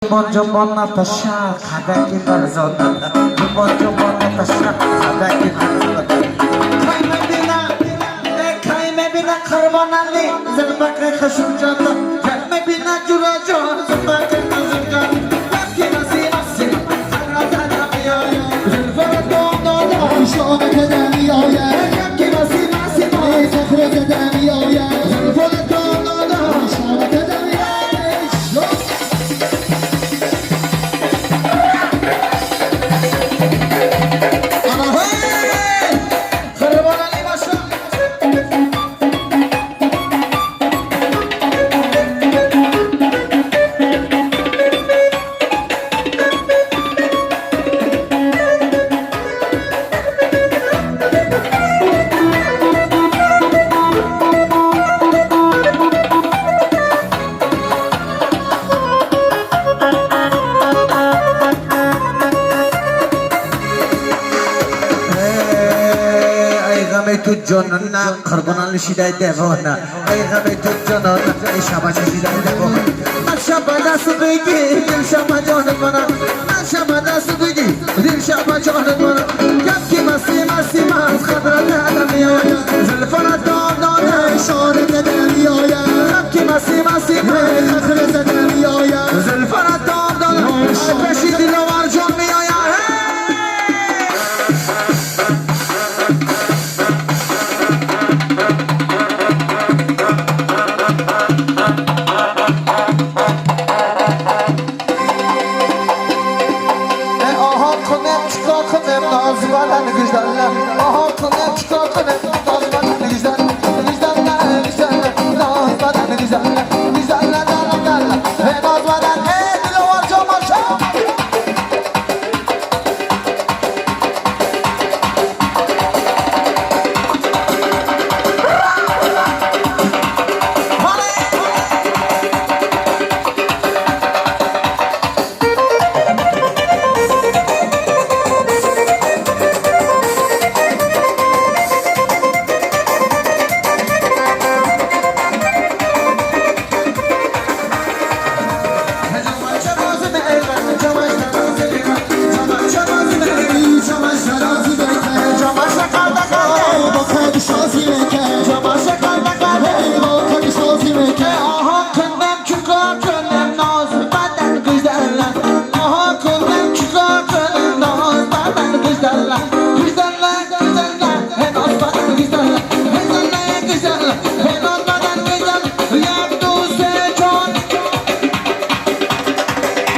জীবন যৌবন নাতাশা খাদা কি বারজনা জীবন যৌবন নাতাশা খাদা কি বারজনা খাই মে বিনা খরবনালি জলবাকে খসুন জাত খাই মে বিনা জুরা জন জলবাকে খসুন জাত কি নাসি নাসি সারা সারা পিয়া জলবাকে তো شلون كدامي يا কি নাসি নাসি زخرة كدامي يا জলবাকে তো شلون كدامي شلون انا هاي خربانالي ماشا তুজন না খরবনালি সিদাই দেব না এই গাবে তুজন না এই শাবাশি সিদাই দেব না শাবানা সুবে কি শাবাজন বনা